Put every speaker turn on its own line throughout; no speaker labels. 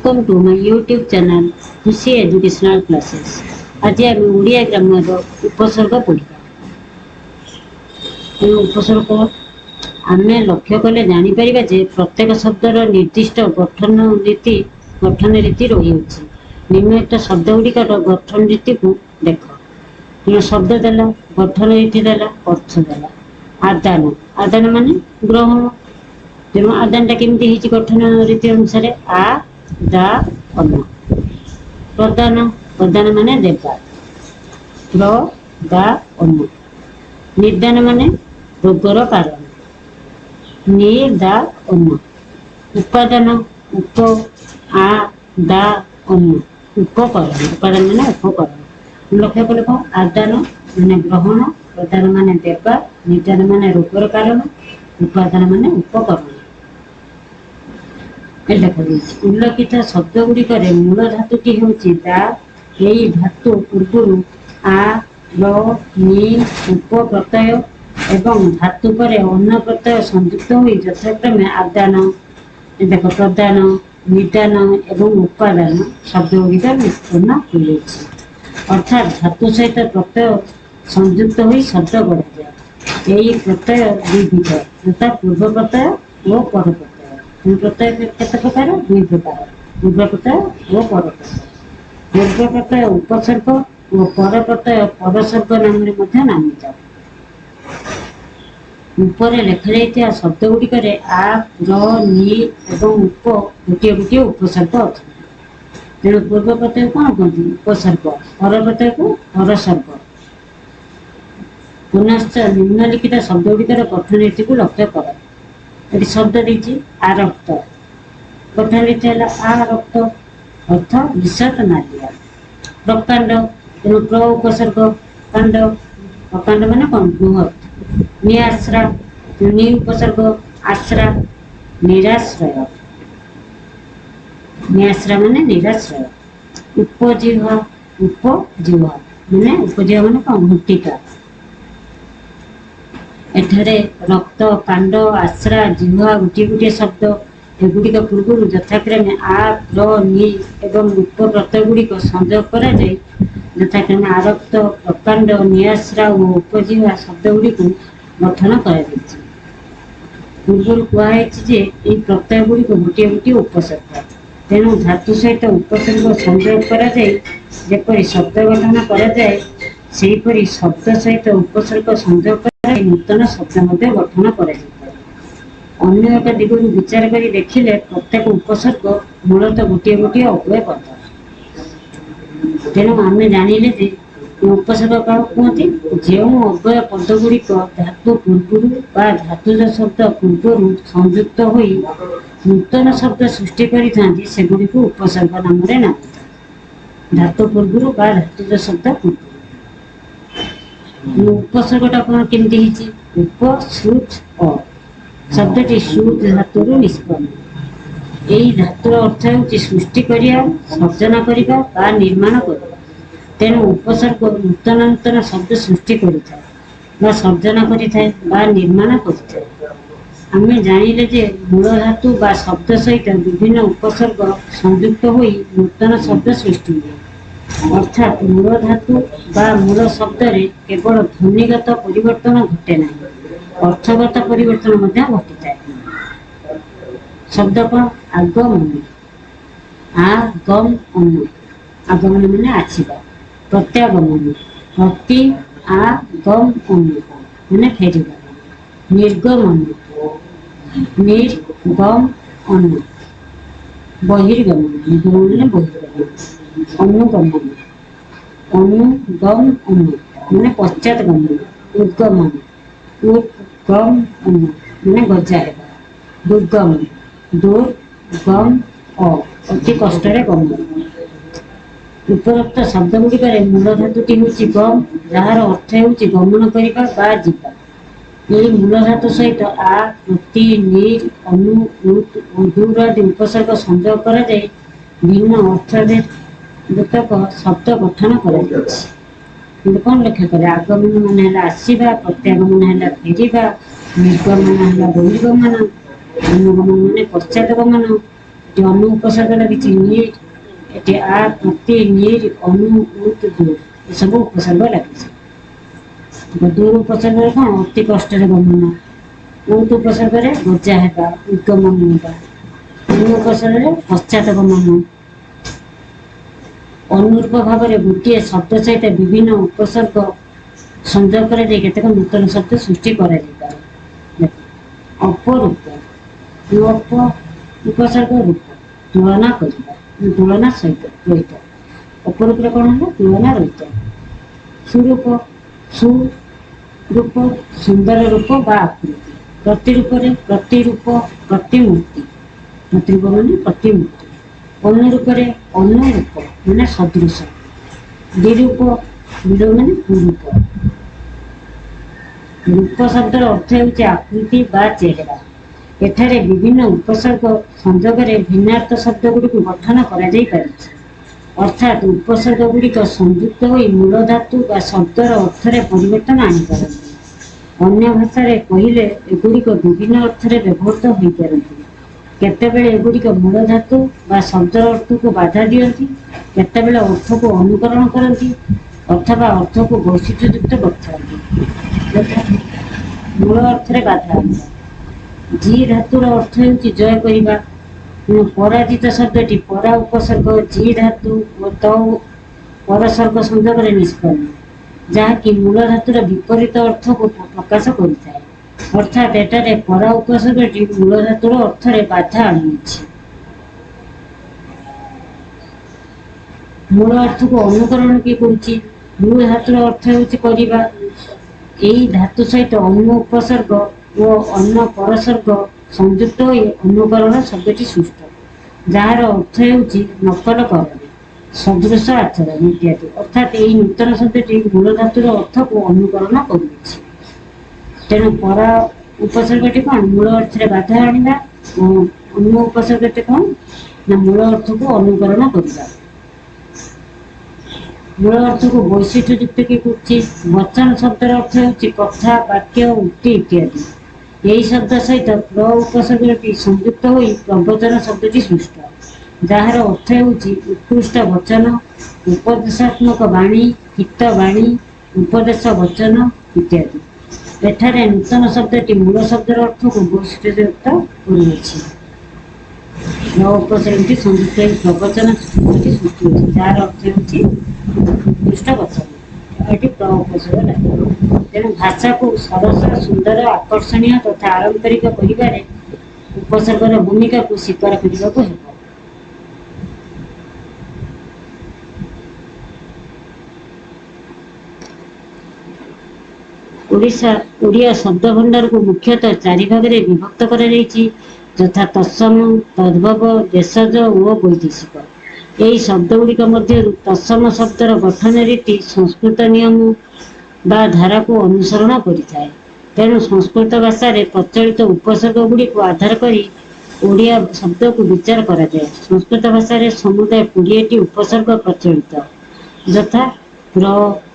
Welcome to my YouTube channel खुशी educational classes. आज आम ओडिया ग्रामर उपसर्ग पढ़ा। उपसर्ग आम लक्ष्य कले जापर जे प्रत्येक शब्दर निर्दिष्ट गठन रीति रही निम्नलिखित शब्द गुड़िकर गठन रीति को देख। शब्द देला गठन रीति देला अर्थ देला। आदान आदान मान ग्रहण। तेणु आदान केमती गठन रीति अनुसार आ दा अन्न। प्रदान प्रदान माने देवा। प्र दा अन्न। निदान माने रोगर कारण। नि दा अन्न। उपादान उप आ दा अन्न। उपकरण उपादान माने उपकरण। लक्ष्य कले कौन आदान माने ग्रहण। प्रदान माने देवा। निदान माने रोगर कारण। उपादान माने उपकरण। उल्लेखित शब्द गुड़िकर मूल धातुटी हूँ दा। यही धातु पूर्व आ र नि उप प्रत्यय एवं धातु पर अन्न प्रत्यय संयुक्त हो यथाक्रमे आदान देख प्रदान निदान एवं उपादान शब्द गुड़िक निष्पन्न हो। अर्थात धातु सहित प्रत्यय संयुक्त हो शब्द गढ़ा जाए। यही प्रत्यय विविध तथा पूर्व प्रत्यय और पर प्रत्यय। प्रत्यय केते प्रकार दुई प्रकार पूर्व प्रत्यय और पर प्रत्यय। पूर्व प्रत्यय उपसर्ग और पर प्रत्यय परसर्ग नाम नामित। ऊपर लिखा शब्द गुड़िकर आ र नि एवं उप गोटे गोटे उपसर्ग अच्छे। तेणु पूर्व प्रत्यय कौन कहते उपसर्ग पर प्रत्यय को परसर्ग। पुनश्च निम्नलिखित शब्द गुड़िकर गठन रीति को लक्ष्य कर। ये शब्द दीजिए आरक्त गठन रीति है आरक्त अर्थ विषत नालिया। प्रकांड तेणु प्र उपसर्ग कांड प्रकांड मान कौन बृहत। निआश्रा नि उपसर्ग आश्रा निराश्रय। निआश्रा माने निराश्रय। उपजिह्वा उपजिह्वा माने उपजिह्वा माने कौन घुटिका। एठारे रक्त कांड आश्रा जिह्वा गोटे गोटे शब्द एगुड़िक पूर्व यथाक्रमे आ र नि एवं उप प्रत्यय गुड़िक संयोग कर यथाक्रमे आरक्त प्रकांड निआश्रा और उपजिह्वा शब्द गुड़िक गठन कर पूर्व कहुई प्रत्यय गुड़िक गोटे गोटे उपसर्ग। तेणु धातु सहित उपसर्ग संयोग कर शब्द गठन कर शब्द सहित उपसर्ग संयोग नूतन शब्द गठन कर। अन्य एक दिगु विचार कर देखिले प्रत्येक उपसर्ग मूलतः गोटे गोटे अव्यय पद। तेणु आम जानिले जे उपसर्ग क्या कहते जो अव्यय पद गुड़िक धातु पूर्व धातुज शब्द पूर्व संयुक्त हो नूतन शब्द सृष्टि करगुड़ी उपसर्ग नाम नामित। धातु पूर्व धातुज शब्द पूर्व उपसर्गटा कौन केमती उप सुच अ शब्दटी सुच धातु निष्पन्न। यही धातुर अर्थ है सृष्टि करिया सर्जना करिबा बा निर्माण करिबा। तेणु उपसर्ग नूतन नूतन शब्द सृष्टि करिଥାଏ बा सर्जना करिଥାଏ बा निर्माण करिଥାଏ। आमे जानिले जे मूल धातु बा शब्द सहित विभिन्न उपसर्ग संयुक्त होई नूतन शब्द सृष्टि हुए। अर्थात मूल धातु बा मूल शब्द रे केवल ध्वनिगत परिवर्तन घटे नहीं अर्थगत परिवर्तन घटी। शब्द कौन आगमन आगमन आगमन माने आसिबा। प्रत्यागमन प्रति आगमन माने फेरिबा। निर्गमन निर्गमन बहिर्गमन निर्गमन माने बहिर्गमन। अनुगमन अनुगमन माने पश्चातगमन। उद्गमन उद्गमन माने गजा हेबा। दुर्गमन दुर्गम अति कष्ट गमन। उपरोक्त शब्द गुड़िकर मूल धातुटी हूँ गम जार अर्थ हूँ गमन करने बा जीवा। यही मूल धातु सहित आ प्रति निर अनु उत दूर आदि उपसर्ग संयोग कर भिन्न अर्थक शब्द गठन कर। कौन लक्ष्य करे आगमन मान आसवा प्रत्यागमन है फेरिबा निर्गमन है बहिर्गमन अनुगमन मान पश्चात गमन ଏଠି ଅନୁ ଉପସର୍ଗ ଲାଗିଛି ନିର୍, ଏଠି ଆ ପ୍ରତି ନିର୍ ଅନୁ ଉତ୍ ଦୂର ଏସବୁ ଉପସର୍ଗ ଲାଗିଛି। ଦୂର ଉପସର୍ଗରେ କଣ ଅତି କଷ୍ଟରେ ଗମନ, ଉତ୍ ଉପସର୍ଗରେ ଗଜା ହେବା ଉଦ୍ଗମନ ହେବା, ଅନୁ ଉପସର୍ଗରେ ପଶ୍ଚାତ ଗମନ। ଅନୁରୂପ ଭାବରେ ଗୋଟିଏ ଶବ୍ଦ ସହିତ ବିଭିନ୍ନ ଉପସର୍ଗ ସଂଯୋଗ କରାଯାଇ କେତେକ ନୂତନ ଶବ୍ଦ ସୃଷ୍ଟି କରାଯାଇପାରେ। ଅପରୂପ, ଅପ ଉପସର୍ଗ ରୂପ ତୁଳନା କରିବା, ତୁଳନା ସହିତ ରହିତ। ଅପରୂପରେ କଣ ହେଲା? ତୁଳନା ରହିତ। ସୁରୂପ, ସୁରୂପ ସୁନ୍ଦର ରୂପ ବା ଆକୃତି। ପ୍ରତିରୂପରେ ପ୍ରତିରୂପ ପ୍ରତିମୂର୍ତ୍ତି, ପ୍ରତିରୂପ ମାନେ ପ୍ରତିମୂର୍ତ୍ତି। ଅନୁରୂପରେ ଅନୁରୂପ ମାନେ ସଦୃଶ। ବିରୂପ, ବିରୂପ ମାନେ କୁରୂପ। ରୂପ ଶବ୍ଦର ଅର୍ଥ ହେଉଛି ଆକୃତି ବା ଚେହେରା। ଏଠାରେ ବିଭିନ୍ନ ଉପସର୍ଗ ସଂଯୋଗରେ ଭିନ୍ନାର୍ଥ ଶବ୍ଦ ଗୁଡ଼ିକୁ ଗଠନ କରାଯାଇ ପାରିଛି। ଅର୍ଥାତ୍ ଉପସର୍ଗ ଗୁଡ଼ିକ ସଂଯୁକ୍ତ ହୋଇ ମୂଳ ଧାତୁ ବା ଶବ୍ଦର ଅର୍ଥରେ ପରିବର୍ତ୍ତନ ଆଣିପାରନ୍ତି। ଅନ୍ୟ ଭାଷାରେ କହିଲେ ଏଗୁଡ଼ିକ ବିଭିନ୍ନ ଅର୍ଥରେ ବ୍ୟବହୃତ ହୋଇପାରନ୍ତି। କେତେବେଳେ ଏଗୁଡ଼ିକ ମୂଳ ଧାତୁ ବା ଶବ୍ଦର ଅର୍ଥକୁ ବାଧା ଦିଅନ୍ତି, କେତେବେଳେ ଅର୍ଥକୁ ଅନୁକରଣ କରନ୍ତି ଅଥବା ଅର୍ଥକୁ ବୈଶିଷ୍ଟ୍ୟଯୁକ୍ତ କରିଥାନ୍ତି। ଯଥା ମୂଳ ଅର୍ଥରେ ବାଧା ଆଣିବା। ଜି ଧାତୁର ଅର୍ଥ ହେଉଛି ଜୟ କରିବା। ପରାଜିତ ଶବ୍ଦଟି ପରା ଉପସର୍ଗ ଜି ଧାତୁ ଓ ତ ପରସର୍ଗ ସଂଯୋଗରେ ନିଷ୍ପନ୍ନ, ଯାହାକି ମୂଳ ଧାତୁର ବିପରୀତ ଅର୍ଥକୁ ପ୍ରକାଶ କରିଥାଏ। ଅର୍ଥାତ୍ ଏଠାରେ ପରା ଉପସର୍ଗଟି ମୂଳ ଧାତୁର ଅର୍ଥରେ ବାଧା ଆଣୁଅଛି। ମୂଳ ଅର୍ଥକୁ ଅନୁକରଣ କିଏ କରୁଛି? ମୂଳ ଧାତୁର ଅର୍ଥ ହେଉଛି କରିବା। ଏହି ଧାତୁ ସହିତ ଅନୁ ଉପସର୍ଗ ଓ ଅନ୍ନ ପରସର୍ଗ ସଂଯୁକ୍ତ ହୋଇ ଅନୁକରଣ ଶବ୍ଦଟି ସୃଷ୍ଟ, ଯାହାର ଅର୍ଥ ହେଉଛି ନକଲ କରଣୀ, ସଦୃଶ ଆଚରଣ ଇତ୍ୟାଦି। ଅର୍ଥାତ୍ ଏହି ନୂତନ ଶବ୍ଦଟି ମୂଳ ଧାତୁର ଅର୍ଥକୁ ଅନୁକରଣ କରୁଅଛି। ତେଣୁ ପରା ଉପସର୍ଗଟି କଣ? ମୂଳ ଅର୍ଥରେ ବାଧା ଆଣିବା। ଅନୁ ଉପସର୍ଗଟି କଣ? ନା ମୂଳ ଅର୍ଥକୁ ଅନୁକରଣ କରିବା। ମୂଳ ଅର୍ଥକୁ ବୈଶିଷ୍ଟ୍ୟ ଯୁକ୍ତ କିଏ କରୁଛି? ବଚନ ଶବ୍ଦର ଅର୍ଥ ହେଉଛି କଥା, ବାକ୍ୟ, ଉକ୍ତି ଇତ୍ୟାଦି। ଏହି ଶବ୍ଦ ସହିତ ପ୍ର ଉପସର୍ଗଟି ସଂଯୁକ୍ତ ହୋଇ ପ୍ରବଚନ ଶବ୍ଦଟି ସୃଷ୍ଟ, ଯାହାର ଅର୍ଥ ହେଉଛି ଉତ୍କୃଷ୍ଟ ବଚନ, ଉପଦେଶାତ୍ମକ ବାଣୀ, ହିତ ବାଣୀ, ଉପଦେଶ ବଚନ ଇତ୍ୟାଦି। ଏଠାରେ ନୂତନ ଶବ୍ଦଟି ମୂଳ ଶବ୍ଦର ଅର୍ଥକୁ ବୈଶିଷ୍ଟ୍ୟଯୁକ୍ତ କରୁଅଛି। ପ୍ର ଉପସର୍ଗଟି ସଂଯୁକ୍ତ ହୋଇ ପ୍ରବଚନ ଶବ୍ଦଟି ସୃଷ୍ଟି ହେଉଛି, ଯାହାର ଅର୍ଥ ହେଉଛି ଉତ୍କୃଷ୍ଟ ବଚନ। ଏଠି ପ୍ର ଉପସର୍ଗ ଲାଗେ। ତେଣୁ ଭାଷାକୁ ସରସ, ସୁନ୍ଦର, ଆକର୍ଷଣୀୟ ତଥା ଆଳଙ୍କରିକ କରିବାରେ ଉପସର୍ଗର ଭୂମିକାକୁ ସ୍ୱୀକାର କରିବାକୁ ହେବ। ଓଡ଼ିଆ ଶବ୍ଦ ଭଣ୍ଡାରକୁ ମୁଖ୍ୟତଃ 4 ଭାଗରେ ବିଭକ୍ତ କରାଯାଇଛି, ଯଥା ତତ୍ସମ, ତଦ୍ଭବ, ଦେଶଜ ଓ ବୈଦେଶିକ। ଏହି ଶବ୍ଦଗୁଡ଼ିକ ମଧ୍ୟରୁ ତତ୍ସମ ଶବ୍ଦର ଗଠନ ରୀତି ସଂସ୍କୃତ ନିୟମ ବା ଧାରାକୁ ଅନୁସରଣ କରିଥାଏ। ତେଣୁ ସଂସ୍କୃତ ଭାଷାରେ ପ୍ରଚଳିତ ଉପସର୍ଗ ଗୁଡ଼ିକୁ ଆଧାର କରି ଓଡ଼ିଆ ଶବ୍ଦକୁ ବିଚାର କରାଯାଏ। ସଂସ୍କୃତ ଭାଷାରେ ସମୁଦାୟ 20ଟି ଉପସର୍ଗ ପ୍ରଚଳିତ, ଯଥା ପ୍ର,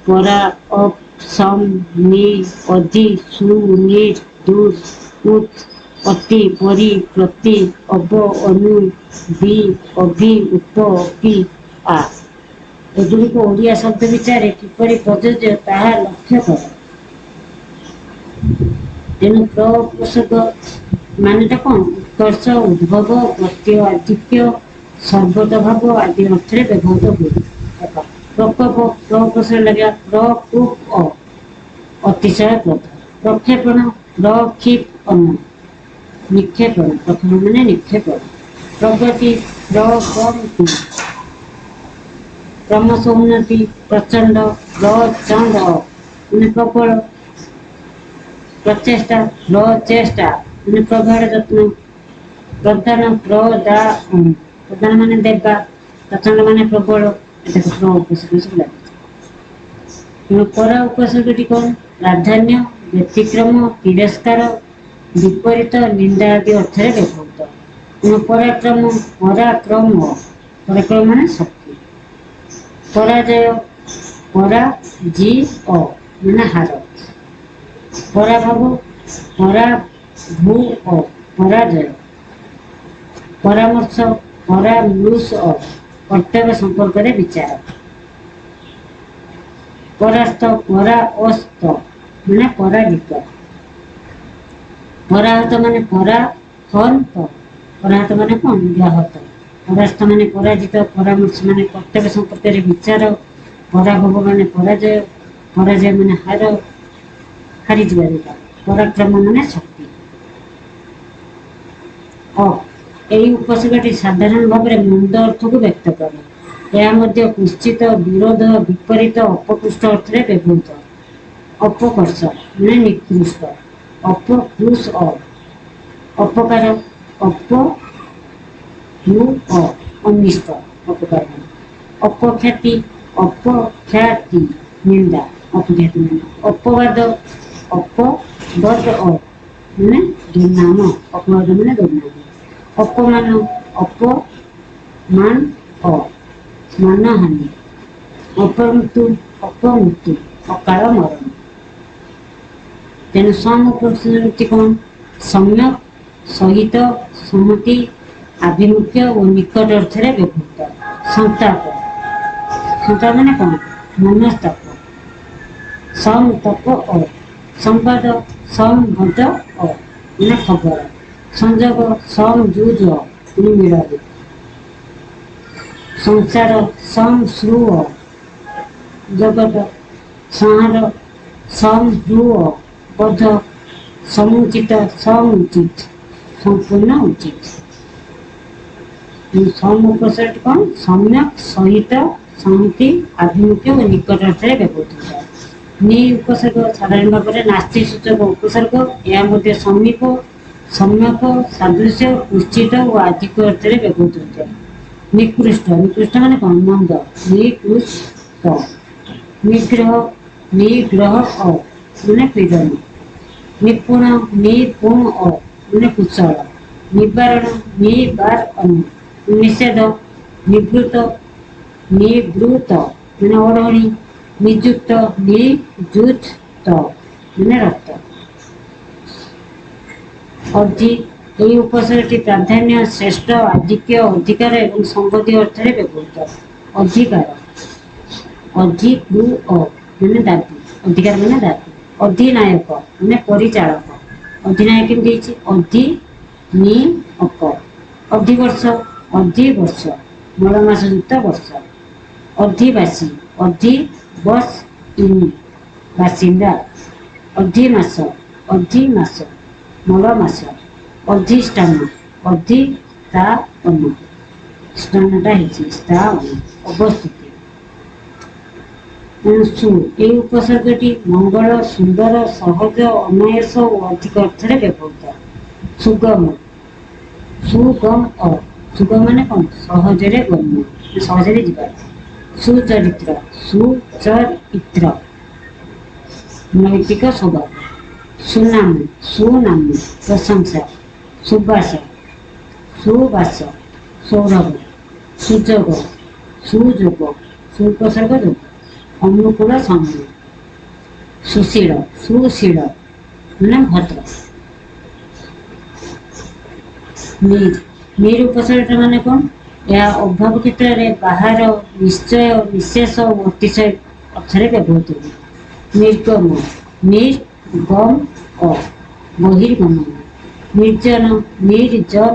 ପରା, ଅପ୍, ସମ୍, ନି, ଅଧି, ସୁ, ନିର୍, ଦୂର୍, ଉତ୍, ଅତି, ପରି, ପ୍ରତି, ଅବ, ଅନୁ, ବି, ଅଭି, ଉପ, ଅପି, ଆ। ଏଗୁଡ଼ିକ ଓଡ଼ିଆ ଶବ୍ଦ ବିଚାରରେ କିପରି ପ୍ରଯୁଜ୍ୟ ତାହା ଲକ୍ଷ୍ୟ କର। ତେଣୁ ପ୍ର ଉପସର୍ଗ ମାନେଟା କଣ? ଉତ୍କର୍ଷ, ଉଦ୍ଭବ, ପ୍ରତ୍ୟୟ, ଆଧିକ୍ୟ, ସର୍ବତୋଭାବ ଆଦି ଅର୍ଥରେ ବ୍ୟବହୃତ ହୁଏ। ପ୍ରକୋପ, ପ୍ର ଉପସର୍ଗ ଲାଗିଲା ପ୍ର, କୁପ୍, ଅ, ଅତିଶୟ କ୍ରୋଧ। ପ୍ରକ୍ଷେପଣ, ପ୍ର, କ୍ଷିପ୍, ଅନ, ନିକ୍ଷେପଣ, ପ୍ରକ୍ଷେପଣ ମାନେ ନିକ୍ଷେପଣ। ପ୍ରଗତି, ପ୍ର, ଗମ୍, କୁ। କ୍ରମଶ ଉନ୍ନତି, ପ୍ରଚଣ୍ଡ, ପ୍ର, ଚଣ୍ଡ, ଅ ମାନେ ପ୍ରବଳ। ପ୍ରଚେଷ୍ଟା, ପ୍ର, ଚେଷ୍ଟା ମାନେ ପ୍ରଗାଢ଼ ଯତ୍ନ। ପ୍ରଦାନ, ପ୍ର, ଦା, ଅନ୍, ପ୍ରଦାନ ମାନେ ଦେବା, ପ୍ରଚଣ୍ଡ ମାନେ ପ୍ରବଳ। ଏଟା ପ୍ର ଉପସର୍ଗ ସବୁ ଲାଗିଛି। ପରା ଉପସର୍ଗଟି କଣ? ପ୍ରାଧାନ୍ୟ, ବ୍ୟତିକ୍ରମ, ତିରସ୍କାର, ବିପରୀତ, ନିନ୍ଦା ଆଦି ଅର୍ଥରେ ବ୍ୟବହୃତ। ପରାକ୍ରମ, ପରାକ୍ରମ, ପରାକ୍ରମ ମାନେ ଶକ୍ତି। ପରାଜୟ, ପରା, ଜି, ଅ ମାନେ ହାର। ପରାଭବ, ପରା, ଭୁ, ଅ, ପରାଜୟ। ପରାମର୍ଶ, ପରାମୃଷ କର୍ତ୍ତବ୍ୟ ସମ୍ପର୍କରେ ବିଚାର। ପରାସ୍ତ ପରାଅସ୍ତ ମାନେ ପରାଜିତ। ପରାହତ ମାନେ ପରାହନ୍ତ। ପରାହତ ମାନେ କଣ? ବ୍ୟାହତ। ପରାସ୍ତ ମାନେ ପରାଜିତ। ପରାମର୍ଶ ମାନେ କର୍ତ୍ତବ୍ୟ ସମ୍ପର୍କରେ ବିଚାର। ପରାଭବ ମାନେ ପରାଜୟ। ପରାଜୟ ମାନେ ହାର, ହାରିଯିବା ଯୋଉଟା। ପରାକ୍ରମ ମାନେ ଶକ୍ତି। ଏହି ଉପସର୍ଗଟି ସାଧାରଣ ଭାବରେ ମନ୍ଦ ଅର୍ଥକୁ ବ୍ୟକ୍ତ କରେ। ଏହା ମଧ୍ୟ କୁଶ୍ଚିତ ବିରୋଧ, ବିପରୀତ, ଅପକୃଷ୍ଟ ଅର୍ଥରେ ବ୍ୟବହୃତ। ଅପକର୍ଷ ମାନେ ନିକୃଷ୍ଟ। ଅପକୃଷ ଅପକାର। ଅନିଷ୍ଟ ଅପକାର। ଅପଖ୍ୟାତି ଅପଖ୍ୟାତି ନିନ୍ଦା ଅପଖ୍ୟାତି ନିନ୍ଦା। ଅପବାଦ ଅପବଦ ମାନେ ଦୁର୍ନାମ। ଅପବାଦ ମାନେ ଦୁର୍ନାମ। ଅପମାନ ଅପମାନ ମାନହାନି। ଅପମୃତ୍ୟୁ ଅପମୃତ୍ୟୁ ଅକାଳ ମରଣ। ତେଣୁ ସମ୍ ଉପସର୍ଗଟି କଣ? ସମ୍ୟକ୍, ସହିତ, ସମ୍ମତି, ଆଭିମୁଖ୍ୟ ଓ ନିକଟ ଅର୍ଥରେ ବ୍ୟବହୃତ। ସନ୍ତାପ ସନ୍ତାପ ମାନେ କଣ? ମନସ୍ତାପ। ସଂତାପ ସମ୍ବାଦ ସମ୍ବଦ ମାନେ ଖବର। ସଂଯୋଗ ସଂଯୁଜ ମାନେ ମିଳନ। ସଂସାର ସଂସୃହ ଜଗତ। ସଂହାର ସଂହୃବୋଧ। ସମୁଚିତ ସମୁଚିତ ସମ୍ପୂର୍ଣ୍ଣ ଉଚିତ। ସମ୍ ଉପସର୍ଗଟି କଣ? ସମ୍ୟକ୍, ସହିତ, ସଂହତି, ଆଭିମୁଖ୍ୟ ଓ ନିକଟ ଅର୍ଥରେ ବ୍ୟବହୃତ ହୋଇଥାଏ। ନି ଉପସର୍ଗ ସାଧାରଣ ଭାବରେ ନାସ୍ତି ସୂଚକ ଉପସର୍ଗ। ଏହା ମଧ୍ୟ ସମୀପ, ସମ୍ୟକ, ସାଦୃଶ୍ୟ, ଉଚିତ ଓ ଅଧିକ ଅର୍ଥରେ ବ୍ୟବହୃତ ହୋଇଥାଏ। ନିକୃଷ୍ଟ ନିକୃଷ୍ଟ ମାନେ କଣ? ମନ୍ଦ। ନିକୃଷ୍ଟ। ନିଗ୍ରହ ନିଗ୍ରହ ମାନେ ପୀଡ଼ନ। ନିପୁଣ ନିପୁଣ ମାନେ କୁଶଳ। ନିବାରଣ ନିବାରଣ। ନିଷେଧ ନିବୃତ ନିବୃତ ମାନେ ଓଢ଼ଣୀ। ନିଯୁକ୍ତ ନିଯୁକ୍ତ ମାନେ ରକ୍ତ। ଅଧି ଏହି ଉପସର୍ଗଟି ପ୍ରାଧାନ୍ୟ, ଶ୍ରେଷ୍ଠ, ଆଧିକ୍ୟ, ଅଧିକାର ଏବଂ ସମ୍ବନ୍ଧୀୟ ଅର୍ଥରେ ବ୍ୟବହୃତ। ଅଧିକାର ଅଧିକୃତ ମାନେ ଦାବି। ଅଧିକାର ମାନେ ଦାବି। ଅଧିନାୟକ ମାନେ ପରିଚାଳକ। ଅଧିନାୟକ କେମିତି ହେଇଛି? ଅଧିନିଅକ। ଅଧିବର୍ଷ ଅଧିବର୍ଷ ମଳମାସ ଯୁକ୍ତ ବର୍ଷ। ଅଧିବାସୀ ଅଧିବସିନୀ ବାସିନ୍ଦା। ଅଧିମାସ ଅଧିମାସ ମଳମାସ। ଅଧିଷ୍ଠାନ ଅଧିଷ୍ଠାନ ସ୍ଥାନଟା ହେଇଛି ସ୍ଥାନ ଅବସ୍ଥିତି। ସୁ ଏହି ଉପସର୍ଗଟି ମଙ୍ଗଳ, ସୁନ୍ଦର, ସହଜ, ଅନାୟାସ ଓ ଅଧିକ ଅର୍ଥରେ ବ୍ୟବହୃତ। ସୁଗମ ସୁଗମ ସୁଗମ ମାନେ କଣ? ସହଜରେ ଗମ୍ୟ, ସହଜରେ ଯିବା। ସୁଚରିତ୍ର ସୁଚରିତ୍ର ନୈତିକ ସ୍ୱଭାବ। ସୁନାମ ସୁନାମ ପ୍ରଶଂସା। ସୁବାସ ସୁବାସ ସୌରଭ। ସୁଯୋଗ ସୁଯୋଗ ସୁଉପସର୍ଗ ଯୋଗ। ଅନୁକୂଳ ସମୟ। ସୁଶୀଳ ସୁଶୀଳ ମାନେ ଭଦ୍ର। ନିର୍ ଉପସର୍ଗଟା ମାନେ କଣ? ଏହା ଅଭାବ କ୍ଷେତ୍ରରେ ବାହାର, ନିଶ୍ଚୟ, ନିଶେଷ ଓ ଅତିଶୟ ଅର୍ଥରେ ବ୍ୟବହୃତ ହୁଏ। ନିର୍ଗମ ନିର୍ଗମ ବହିର୍ଗମନ। ନିର୍ଜନ ନିର୍ଜନ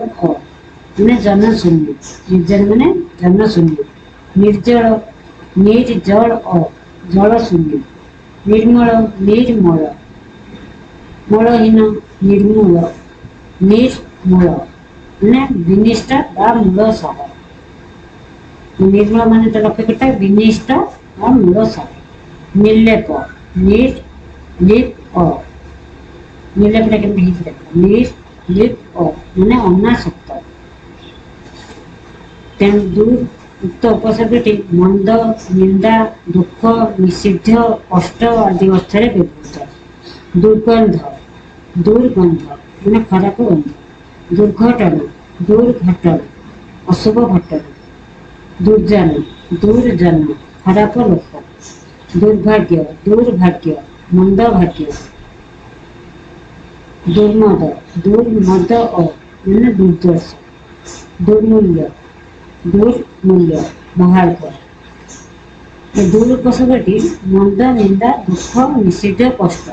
ମାନେ ଜନଶୂନ୍ୟ। ନିର୍ଜନ ମାନେ ଜନଶୂନ୍ୟ। ନିର୍ଜଳ ନିର୍ଜଳ ଜଳଶୂନ୍ୟ। ନିର୍ମଳ ନିର୍ମଳ ମୂଳହୀନ। ନିର୍ମୂଳ ନିର୍ମୂଳ ମାନେ ବିନିଷ୍ଟ ବା ମୂଳ ସହ। ନିର୍ମଳ ମାନେ ତ ଲକ୍ଷ୍ୟ କରିଥାଏ, ବିନିଷ୍ଟ ବା ମୂଳ ସହ। ନିର୍ଲେପ ନିର୍ଲିପ ନିର୍ଲେପଟା କେମିତି ହେଇଛି ଦେଖ। ନିର୍ଲିପ ମାନେ ଅନାସକ୍ତ। ତେଣୁ ଉକ୍ତ ଉପସର୍ଗଟି ମନ୍ଦ, ନିନ୍ଦା, ଦୁଃଖ, ନିଷିଦ୍ଧ, କଷ୍ଟ ଆଦି ଅର୍ଥରେ ବ୍ୟବହୃତ। ଦୁର୍ଗନ୍ଧ ଦୁର୍ଗନ୍ଧ ମାନେ ଖରାପ ଗନ୍ଧ। ଦୁର୍ଘଟଣା ଦୁର୍ଘଟଣା ଅଶୁଭ ଘଟଣା। ଦୁର୍ଜନ ଦୁର୍ଜନ ଖରାପ ଲୋକ। ଦୁର୍ଭାଗ୍ୟ ଦୁର୍ଭାଗ୍ୟ ମନ୍ଦ ଭାଗ୍ୟ। ଦୁର୍ମଦ ଦୁର୍ମଦ ମାନେ ଦୁର୍ଦ୍ଦଶ। ଦୁର୍ମୂଲ୍ୟ दूर मूल्य बाहर कर। ए दूर उपसर्गटी मन्द निंदा दुख निषिद्ध कष्ट।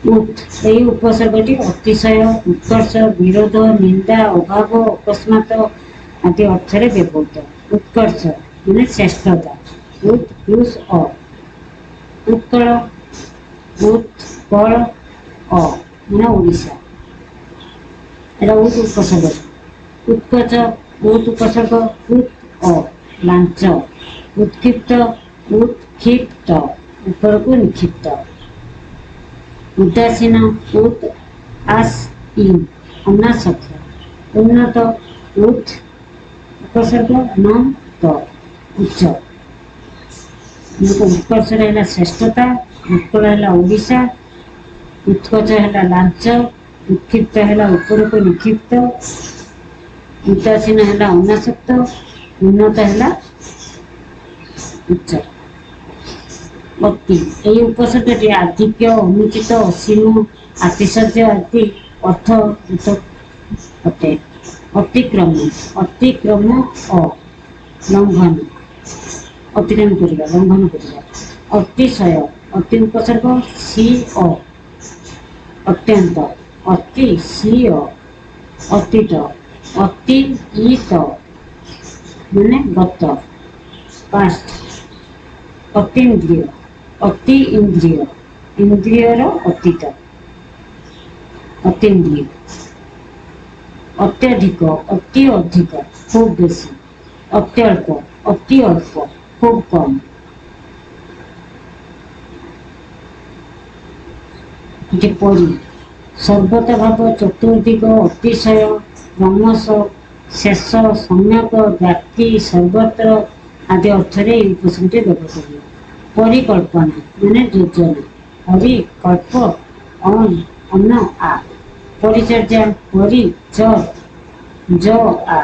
उत এই উপসর্গটি অতিশয় উৎকর্ষ বিরোধ নিন্দা অভাব অকস্মাৎ আদি অর্থরে ব্যবহৃত। উৎকর্ষ মানে শ্রেষ্ঠতা। উৎ প্লুস অ উৎকଳ উৎকଳ অ মানে ওড়িশা। এটা উৎ উপসর্গ। উৎকচ উৎ উপসর্গ উৎ অ লাঞ্চ। উৎক্ষিপ্ত উৎক্ষিপ্ত উপরକୁ নিক্ষিপ্ত। उदासीन उत आस इन अनासक्त। उन्नत उत उपसर्ग न त उच्च। उत्कर्ष है श्रेष्ठता। उत्कल है ओडिशा। उत्कच है लांच। उत्क्षिप्त है ऊपर को निक्षिप्त। उदासीन है अनासक्त। उन्नत है उच्च। अति এই উপসর্গটি আধিক্য অনুচিত অসীম আতিশয্য আদি অর্থ অটে। অতিক্রম অতিক্রম অ লঙ্ঘন অতিক্রম করিবা লঙ্ঘন করিবা। অতিশয় অতি উপসর্গ সি অ অত্যন্ত। অতি সি অ অতীত। অতি ইত মানে গত পাস্ট। অতীন্দ্রিয় অতি ইন্দ্রিয় ইন্দ্রিয়র অতীত অতীন্দ্রিয়। অত্যধিক অতি অধিক খুব বেশি। অত্যল্প অতি অল্প খুব কম। পরি সর্বত ভাব চতুর্দিগ অতিশয় ক্রমশ শেষ সম্যক ব্যাপ্তি সর্বত্র আদি অর্থরে এই উপসর্গটি ব্যবহৃত হয়। পরিকল্পনা মানে যোজনা। পরিকল্প অন্য আ। পরিচর্যা পরিচর জ আ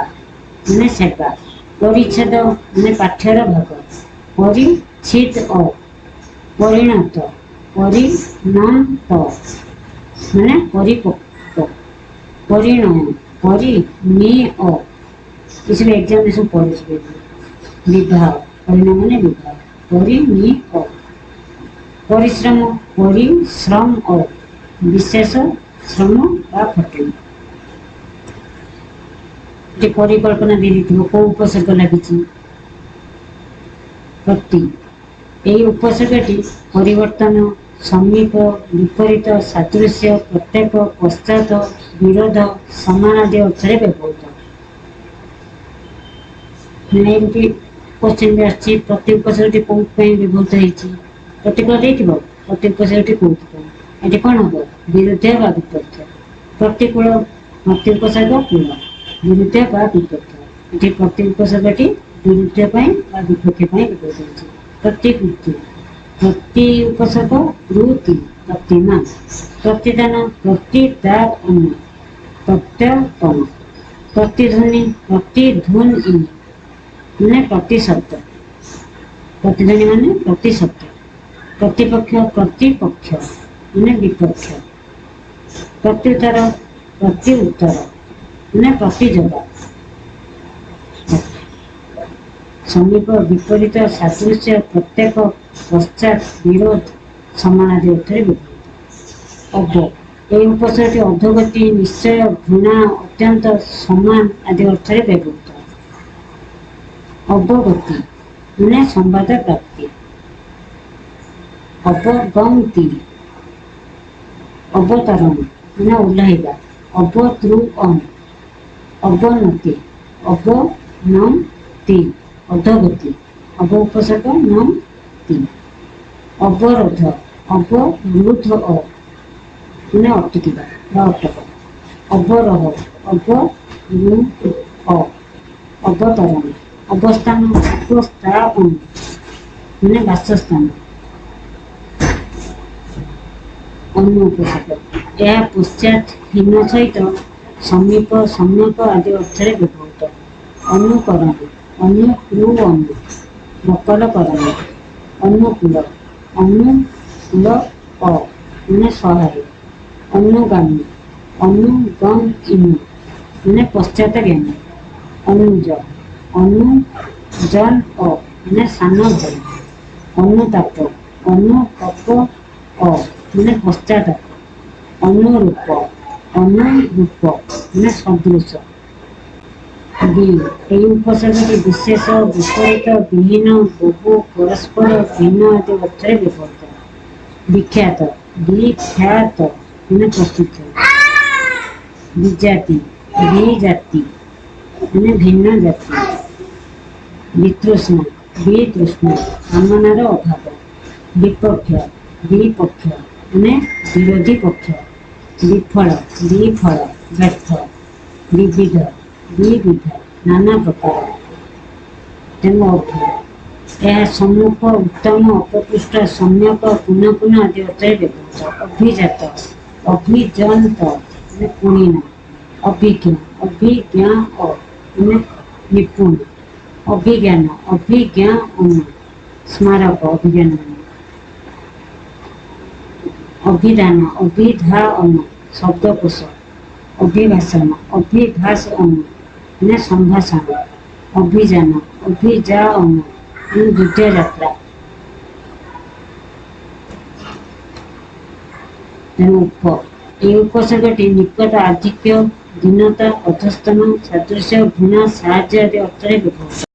মানে সেবা। পরিচ্ছেদ মানে পাঠ্যর ভাগ। পরিচ্ছিদ অ পরিণত। পরিণত মানে পরিপক্ক। পরিণয় পরিণীয় এসব এক্সামিনেশন পড়েছে। বিবাহ পরিণাম মানে বিবাহ। পরিণীয় পরিশ্রম পরিশ্রম ও বিশেষ শ্রম বা খটনি। যে পরিকল্পনা দিয়ে দিতে কোন উপসর্গ লাগিছে প্রতি। এই উপসর্গটি পরিবর্তন সমীপ বিপরীত সাদৃশ্য প্রত্যেক পশ্চাৎ বিରୋଧ ସମାନ ଆଦି ଅର୍ଥରେ ବ୍ୟବହୃତ। ଏମିତି क्वेश्चन भी आछि प्रति उपसर्गटी कोउथि व्यवहृत ହେଇଛି। ପ୍ରତିକୂଳ ଦେଇଥିବ ପ୍ରତି ଉପସର୍ଗଟି କୋଉଥି ପାଇଁ। ଏଠି କ'ଣ ହବ ବିରୁଦ୍ଧ ବା ବିପରୀତ। ପ୍ରତିକୂଳ ପ୍ରତି ଉପସର୍ଗ କୂଳ ବିରୁଦ୍ଧ ବା ବିପରୀତ। ଏଠି ପ୍ରତି ଉପସର୍ଗଟି ବିରୁଦ୍ଧ ପାଇଁ ବା ବିପକ୍ଷ ପାଇଁ ବ୍ୟବହୃତ ହେଇଛି। ପ୍ରତିକୃତି प्रति उपसर्ग कृति प्रतिमान। प्रतिदान प्रतिदान प्रत्यर्पण। प्रतिध्वनि प्रतिध्वनि माने प्रति शब्द। प्रतिध्वनि माने प्रति शब्द। प्रतिपक्ष प्रतिपक्ष माने विपक्ष। प्रत्युत्तर प्रत्युत्तर माने प्रति जवाब। समीप विपरीत सादृश्य प्रत्येक पश्चात विरोध समान आदि अर्थरे व्यवहृत। अव এই উপসর্গটি অধোগতি নিশ্চয় ঘৃণা অত্যন্ত সমান আদি অর্থরে ব্যবহৃত। অবগতি মানে সংবাদ প্রাপ্তি। অবগন্তি অবতরণ মানে ওহ্লাইবা। অবদ্রুয়ণ অবনতি অবনতি অধোগতি। অব উপসর্গ নম তি। অবরোধ অবরুদ্ধ অ মানে অটকিবা বা অটক। অবরোহ অবরোহ অ অবতরণ। অবস্থান অবস্থান মানে বাসস্থান। ଅନ୍ୟ ଉପସର୍ଗ ଏହା ପଶ୍ଚାତ ହୀନ ସହିତ ସମୀପ ସମ୍ୟକ ଆଦି ଅର୍ଥରେ ବ୍ୟବହୃତ। ଅନୁକରଣ ଅନୁକୂଳ ନକଲ କରଣ। ଅନୁକୂଳ ଅନୁକୂଳ ଅ ମାନେ ସହାୟ। ଅନୁଗାମୀ ଅନୁଗମନ ମାନେ ପଶ୍ଚାତ ଜ୍ଞାନ। ଅନୁଜ ଅନୁଜନ ମାନେ ସାନ ଭାଇ। ଅନୁତାପ ଅନୁତାପ ମାନେ ପଶ୍ଚାତାପ। ଅନୁରୂପ ଅନୁରୂପ ମାନେ ସଦୃଶ। ବି ଏହି ଉପସର୍ଗଟି ବିଶେଷ ବିପରୀତ ବିହୀନ ବହୁ ପରସ୍ପର ଭିନ୍ନ ଆଦି ଅର୍ଥରେ ବ୍ୟବହୃତ। ବିଖ୍ୟାତ ବିଖ୍ୟାତ ମାନେ ପ୍ରସିଦ୍ଧ। ବିଜାତି ବିଜାତି ମାନେ ଭିନ୍ନ ଜାତି। ବିତୃଷ୍ଣା ବିତୃଷ୍ଣା କାମନାର ଅଭାବ। ବିପକ୍ଷ ବିପକ୍ଷ ମାନେ ବିରୋଧୀ ପକ୍ଷ। ବିଫଳ ବିଫଳ ବ୍ୟର୍ଥ। ବିବିଧ ବିବିଧ ନାନା ପ୍ରକାର। ତେଣୁ ଅର୍ଥ ଏହା ସମ୍ମୁଖ ଉତ୍ତମ ଅପକୃଷ୍ଟ ସମ୍ୟକ ପୁନଃ ପୁନଃ ଆଦି ଅର୍ଥରେ ବ୍ୟବହୃତ। ଅଭିଜାତ ଅଭିଜନ୍ତ ମାନେ କୁଣୀନ। ଅଭିଜ୍ଞ ଅଭିଜ୍ଞ ମାନେ ନିପୁଣ। ଅଭିଜ୍ଞାନ ଅଭିଜ୍ଞାନ ସ୍ମାରକ ଅଭିଜ୍ଞାନ। ଅଭିଧାନ ଅଭିଧାନ ଶବ୍ଦକୋଷ। ଅଭିଭାଷଣ ଅଭିଭାଷଣ ମାନେ ସମ୍ଭାଷଣ। ଅଭିଯାନ ଅଭିଯାନ ମାନେ ଯୁଦ୍ଧ ଯାତ୍ରା। ତେଣୁ ଏହି ଉପସର୍ଗଟି ନିକଟ ଆଧିକ୍ୟ ଦୀନତା ଅଧସ୍ତନ ସାଦୃଶ୍ୟ ଘୃଣା ସାହାଯ୍ୟ ଆଦି ଅର୍ଥରେ ବ୍ୟବହୃତ।